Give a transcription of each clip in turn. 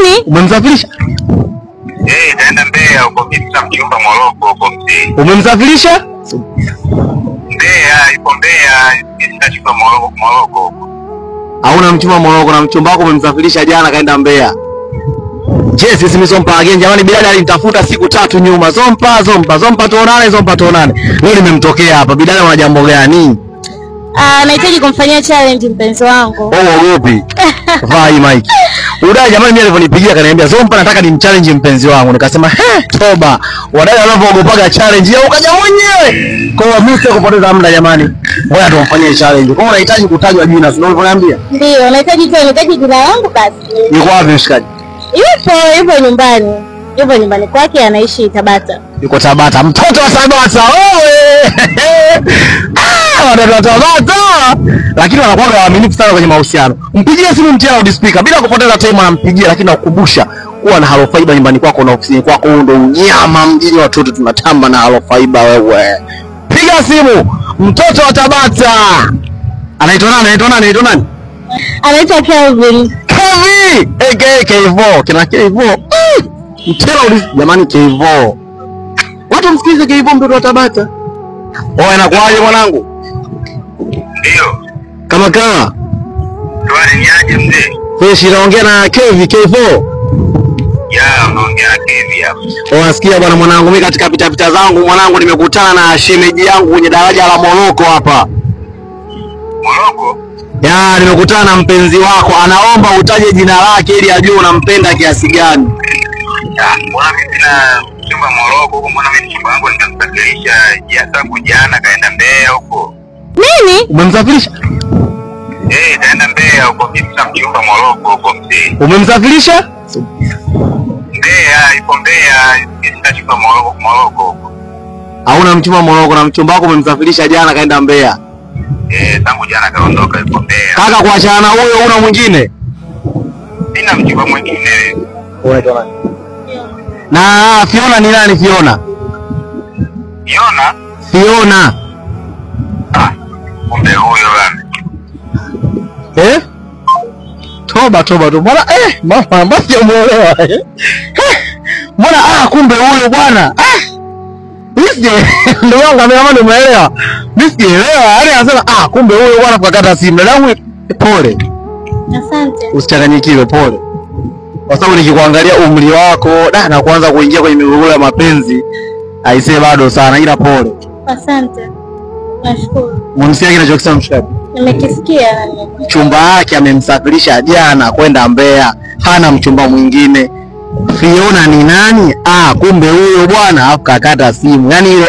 Nini? Umemsafirisha? Naenda Mbeya huko kisa mchumba Moroko huko mzee. Umemsafirisha? Mbeya, yuko Mbeya, kisa chumba Moroko huko. Hauna mchumba Moroko na mchumba wako umemsafirisha jana kaenda Mbeya. Yes, sisi Zompa again. Jamani Bilali alinitafuta siku 3 nyuma. Zompa tuonane. Leo nimemtokea hapa. Bilali una jambo gani? Nahitaji kumfanyia challenge mpenzi wangu. Ogopi. Vai Mike. Udai jamani mimi alivyonipigia kaniambia Zompa nataka nimchallenge mpenzi wangu. Nikasema, toba. Wadai wanapoogopaga challenge yao ukaja mwenyewe. Kwa hiyo mimi sio kupoteza muda jamani. Ngoja tumfanyie challenge. Kwa hiyo unahitaji kutajwa jina, sio unavyoniambia? Ndio, nahitaji jina langu basi. Yuko wapi mshikaji? Yupo nyumbani kwake, anaishi Tabata. Yuko Tabata. Mtoto wa Tabata. Watoto wa Tabata. Lakini wanakuwa waaminifu sana kwenye mahusiano. Mpigie simu mtia loud speaker bila kupoteza time, anampigia lakini nakukumbusha kuwa na Halo Fiber nyumbani kwako na ofisini kwako. Huo ndio unyama mjini, watoto tunatamba na Halo Fiber wewe. Piga simu mtoto wa Tabata. Anaitwa nani? Anaitwa Kelvin. Aka K4. Kina K4. Mtela ulisi jamani K4. Watu msikize K4 mtoto wa Tabata. Inakuaje mwanangu? Ndio. Kama kaa. Tuani niaje mzee? Fresh, naongea na K4. Naongea na Kevi hapa. Unasikia bwana mwanangu, mimi katika pita zangu mwanangu nimekutana na shemeji yangu kwenye daraja la Moroko hapa. Moroko? Nimekutana na mpenzi wako, anaomba utaje jina lake ili ajue unampenda kiasi gani. Mbona mimi na mchumba Moroko huko, mbona mimi mchumba wangu nikamsafirisha jana kaenda Mbeya huko. Nini? Umemsafirisha? Kaenda Mbeya huko kisa mchumba Moroko huko mzee. Umemsafirisha? Mbeya, yuko Mbeya, kisa chumba Moroko huko. Hauna mchumba Moroko na mchumba wako umemsafirisha jana kaenda Mbeya. Tangu jana kaondoka yuko Mbeya. Kaka, kuachana na huyo una mwingine? Sina mchumba mwingine. Unaitwa nani? Na Fiona ni nani Fiona? Fiona. Kumbe huyo bwana. Toba tu. Mbona mama basi umeolewa. Mbona kumbe huyo bwana. Ndio wangu ameamua umeelewa. Mimi sielewa. Yaani anasema kumbe huyo bwana kakata simu. Dadangu pole. Asante. Usichanganyikiwe, pole. Kwa sababu nikikuangalia umri wako na kuanza kuingia kwenye migogoro ya mapenzi aisee bado sana, ila pole. Asante. Nashukuru. Mwanisikia kinachokisema mshikaji? Nimekisikia. Mchumba wake amemsafirisha jana kwenda Mbeya, hana mchumba mwingine. Fiona ni nani? Kumbe huyo bwana akakata simu. Yaani ile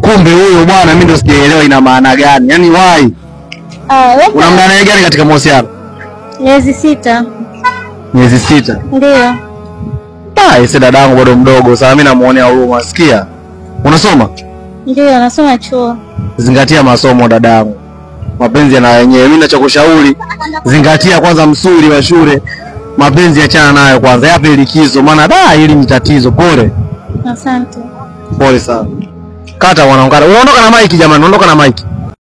kumbe huyo bwana mimi ndio sijaelewa ina maana gani. Yaani why? Una muda gani katika mahusiano? Miezi 6. Miezi 6? Ndio. Ese dadangu bado mdogo sana, mimi namuonea huruma. Sikia. Unasoma? Ndio, nasoma chuo. Zingatia masomo dadangu. Mapenzi yana wenyewe. Mimi ninachokushauri, zingatia kwanza msuri wa shule. Mapenzi achana nayo kwanza. Yape likizo maana hili ni tatizo. Pole. Asante. Pole sana. Kata wanaongana. Unaondoka na Mike jamani, unaondoka na Mike.